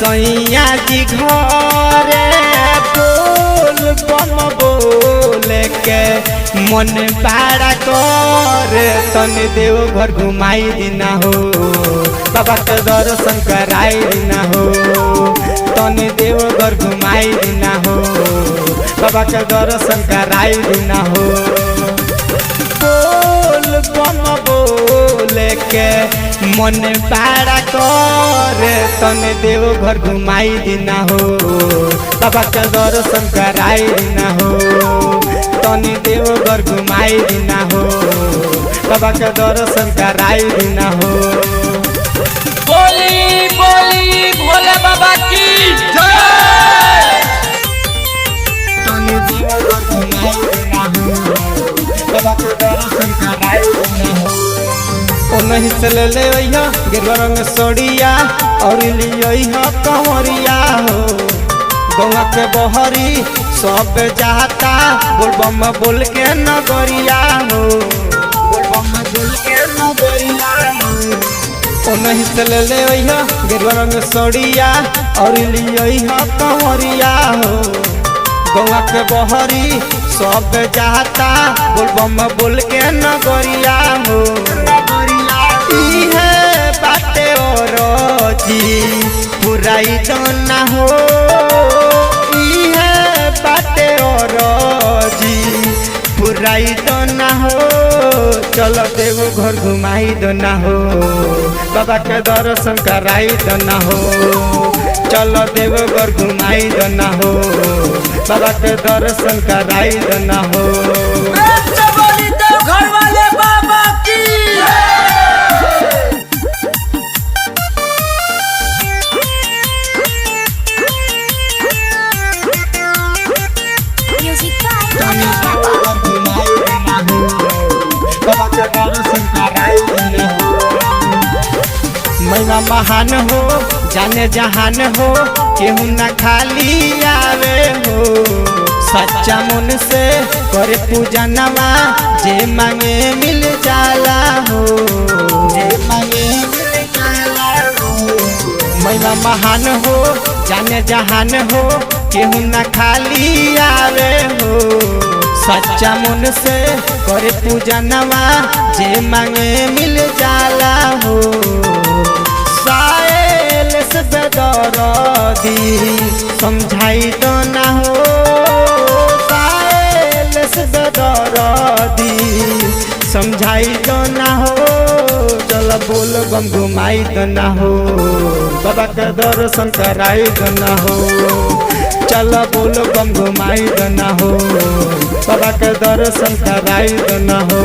सैया जी घरे बोल बम बोल के मन बड़ा करे तनी देव घर घुमाई दिना हो बाबा के दर्शन कराई दिना हो तनी देव घर घुमाई दिना हो बाबा के दर्शन कराई दिना हो बोल बम बोल के मन बड़ा करे तनी देव घर घुमाई दिना हो बाबा के दर्शन कराई दिना हो तनी देव घर घुमाई दिना हो बाबा के दर्शन कराई दिना हो। बोली बोली भोले बाबा की जय। तनी देव घर घुमाई दिना हो बाबा के दर्शन कराई दिना हो। नहीं से ले गेरुआ रंग सोड़िया और लिया कंवरिया हो गौआ के बहरी सब जाता बोल बम बोल के नगरिया हो बोल बम बोल के नगरिया हो। नहीं से ले गेरुआ रंग सोड़िया और लिया कंवरिया हो गौआ के बहरी सब जाता बोल बम बोल के नगरिया हो। बाटे और जी पुराई दोना हो बाटे और जी पुराई दोना हो चलो देव घर घुमाई दोना हो बाबा के दर्शन कराई दोना हो चलो देव घर घुमाई दोना हो बाबा के दर्शन कराई दोना हो। घर वाले बाबा की महिमा महान हो जाने जहान हो केहू न खाली आवे हो सच्चा मन से करे पूजा नवा जे मांगे मिल जाला हो जे मांगे मिल जाला हो। महिमा महान हो जाने जहान हो केहू न खाली आवे हो सच्चा मन से करे पूजा नवा जे मांगे मिल जाला हो। सायल से बेदर्दी समझाई दो ना हो सायल से बेदर्दी समझाई दो ना हो चल बोल बम घुमाई दो ना हो बाबा के दर्शन कराई दो ना हो चल बोल बम घुमाई दो ना हो बाबा के दर्शन कराई दो ना हो।